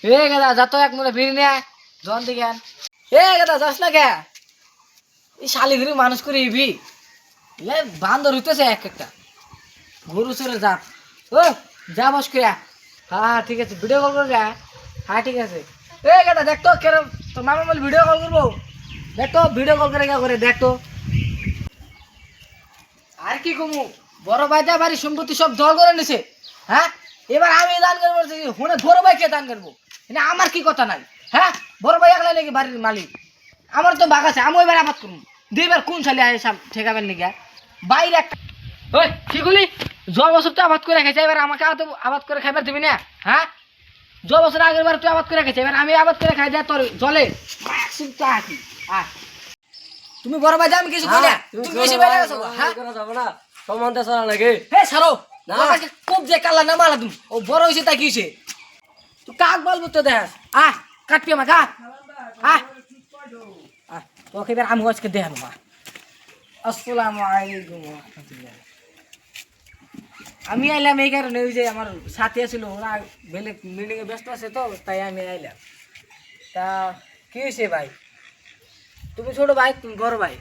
এ গাদা যা তো এক মনে ভিড় নিয়ে জন দিকে এ গাদা যাস না কে এই শালিগিরি মানুষ করে ইবি এ বান্দর হইতেছে এক একটা গরু চড়ে যা ও যা বস করে হ্যাঁ ঠিক আছে ভিডিও কল করে হ্যাঁ ঠিক আছে এ গাদা দেখ তো কেরম তোর মামা বলে ভিডিও কল করবো দেখ তো ভিডিও কল করে দেখ তো আর কি কমু বড় ভাইটা বাড়ি সম্পত্তি সব জল করে নিছে হ্যাঁ এবার আমি দান করবো হুনে বড় ভাইকে দান করবো মানে আমার কি কথা নাই হ্যাঁ বড় ভাই একলাই নাকি বাড়ির মালিক আমার তো বাঘ আছে আমি এবার আবাদ করবো দুইবার কোন সালে সব ঠেকাবেন নাকি বাইরে একটা ওই কি বলি জল বছর তো আবাদ করে রেখেছে এবার আমাকে আবাদ করে খাইবার দিবি না হ্যাঁ জল বছর আগের বার তুই আবাদ করে রেখেছে এবার আমি আবাদ করে খাই দেয় তোর জলে তুমি বড় ভাই আমি কিছু কইলা তুমি বেশি বেড়ে গেছো হ্যাঁ করা যাবে না সম্বন্ধে চলা নাকি হে ছাড়ো না। আমাকে খুব যে কালা না মালা তুমি ও বড় হইছে তা কি হইছে তুই কাক বলবো তো দেখ কাটপি আমাকে তোকে এবার আমি আজকে দেখ মা আসসালামু আলাইকুম ওয়া রাহমাতুল্লাহ আমি আইলাম এই কারণে ওই যে আমার সাথী আছিল ওরা বেলে মিটিং এ ব্যস্ত আছে তো তাই আমি আইলাম তা কি হইছে ভাই তুমি ছোট ভাই তুমি বড় ভাই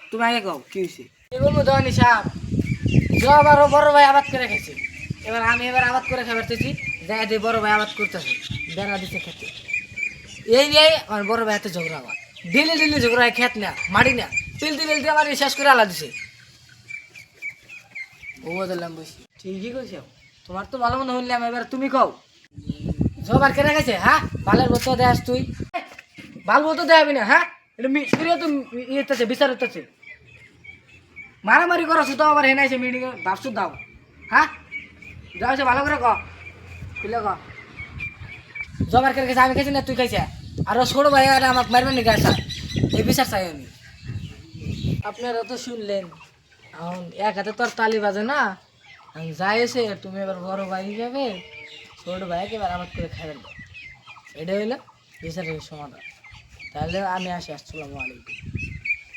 তুমি আগে কও কি হইছে কি বলবো দনি সাহেব সব আরো বড় ভাই আবাদ করে গেছে এবার আমি আবাদ করে খাবারতেছি যাই দিয়ে বড় ভাই আবাদ করতেছি বেড়া দিতে খেতে এই নিয়ে আমার বড় ভাই হাতে ঝগড়া আমার ডেলি ঝগড়া হয় খেত না মাটি না তেলতে আমার শেষ করে আলা দিছে ও বললাম বুঝছি ঠিকই কইছ তোমার তো ভালো মনে হইলাম এবার তুমি কও জবার কেনা গেছে হ্যাঁ বালের বলতে দেয়াস তুই ভাল বলতে দেয়াবি না হ্যাঁ এটা মিশরিয়া তো ইয়েতেছে বিচার হতেছে মারামারি করছো তো আবার হেনাইছে মিটিং এ ভাবছু দাও হ্যাঁ যাইছে ভালো করে ক খুলে ক জবার করে গেছে আমি খাইছি না তুই খাইছে আর ছোট ভাই আর আমাকে মারবেন নি গাছ এই বিচার চাই আমি আপনারা তো শুনলেন এখন এক হাতে তোর তালি বাজে না আমি যাইছে তুমি এবার বড় ভাই হিসাবে ছোট ভাইকে এবার আবাদ করে খাবেন এটা হইলো বিচারের সমাধান তাহলে আমি আসসালামু আলাইকুম